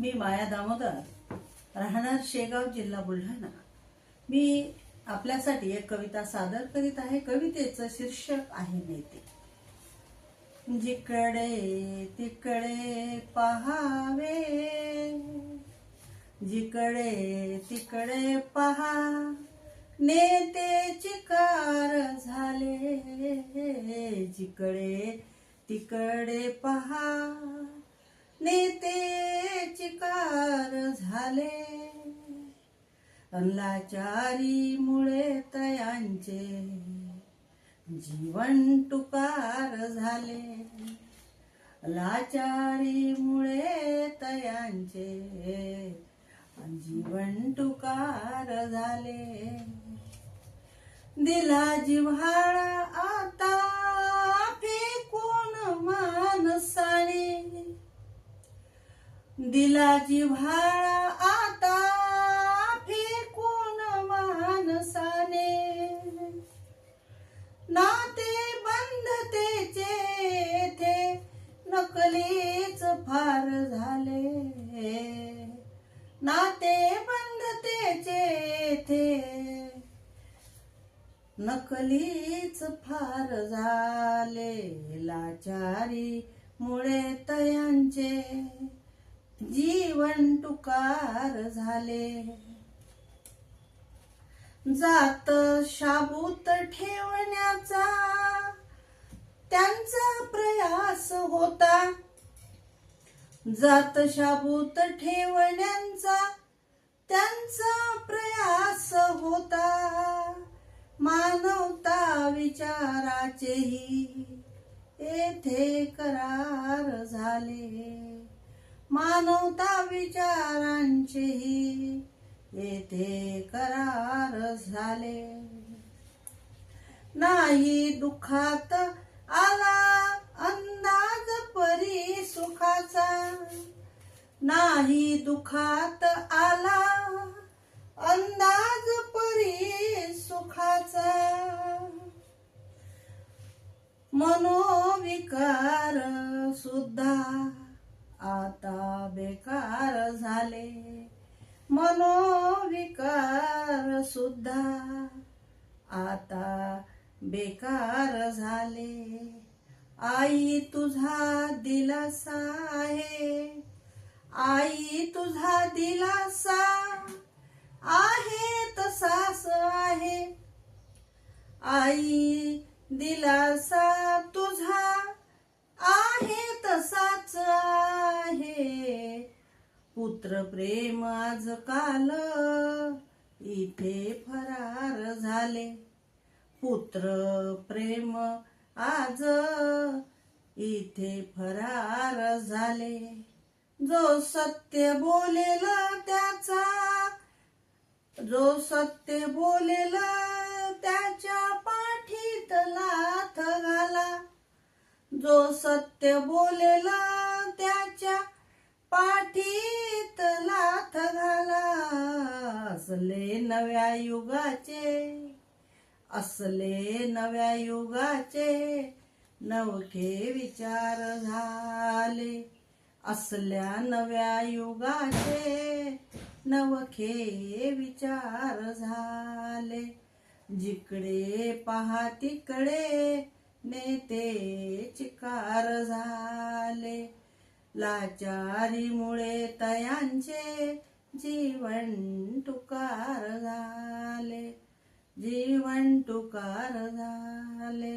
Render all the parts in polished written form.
मी माया दामोदर, राहणार शेगाव, जिल्हा बुलढाणा. मी आपल्यासाठी एक कविता सादर करीत आहे. कवितेचं शीर्षक आहे नेते. जिकडे तिकडे पहावे, जिकडे तिकडे पहा, नेते चिकार झाले. जिकडे तिकडे पहा, नेते चिकार झाले. लाचारीमुळे तयांचे जीवन टुकार झाले. लाचारीमुळे तयांचे जीवन टुकार झाले. दिला जिव्हाळा आता फेकून माणसाने, दिला जिव्हाळा आता फेकून माणसाने. नाते बंधतेचे थे नकलीच फार झाले. नाते बंधतेचे थे नकलीच फार झाले. लाचारी मुळे तयांचे जीवन टुकार झाले. जात शाबूत ठेवण्याचा त्यांचा प्रयास होता. जात शाबूत ठेवण्याचा त्यांचा प्रयास होता. मानवता विचाराचेही येथे करार झाले. मानवता विचारांचेही येथे करार झाले. नाही दुःखात आला अंदाज परी सुखाचा, नाही दुःखात आला अंदाज परी सुखाचा. मनोविकार सुद्धा आता बेकार झाले. मनोविकार सुद्धा आता बेकार झाले. आई तुझा दिलासा आहे, आई तुझा दिलासा आहे तसाच आहे. आई दिलासा तुझा आहे तसाच आहे. पुत्र प्रेम आजकाल इथे फरार झाले. पुत्र प्रेम आज इथे फरार झाले. जो सत्य बोलेल त्याचा, जो सत्य बोलेल त्याच्या पाठीत लाथ घाला. जो सत्य बोलेल त्याच्या पाठीत लाथ घाला. असले नव्या युगाचे, असले नव्या युगाचे नवखे विचार झाले. असल्या नव्या युगाचे नवखे विचार झाले. जिकडे पहा तिकडे नेते चिकार झाले. लाचारीमुळे तयांचे जीवन टुकार झाले. जीवन टुकार झाले.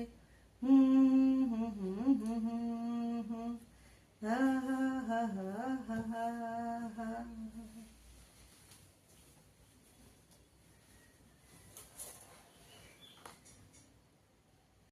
हा हा हा हा हा हा.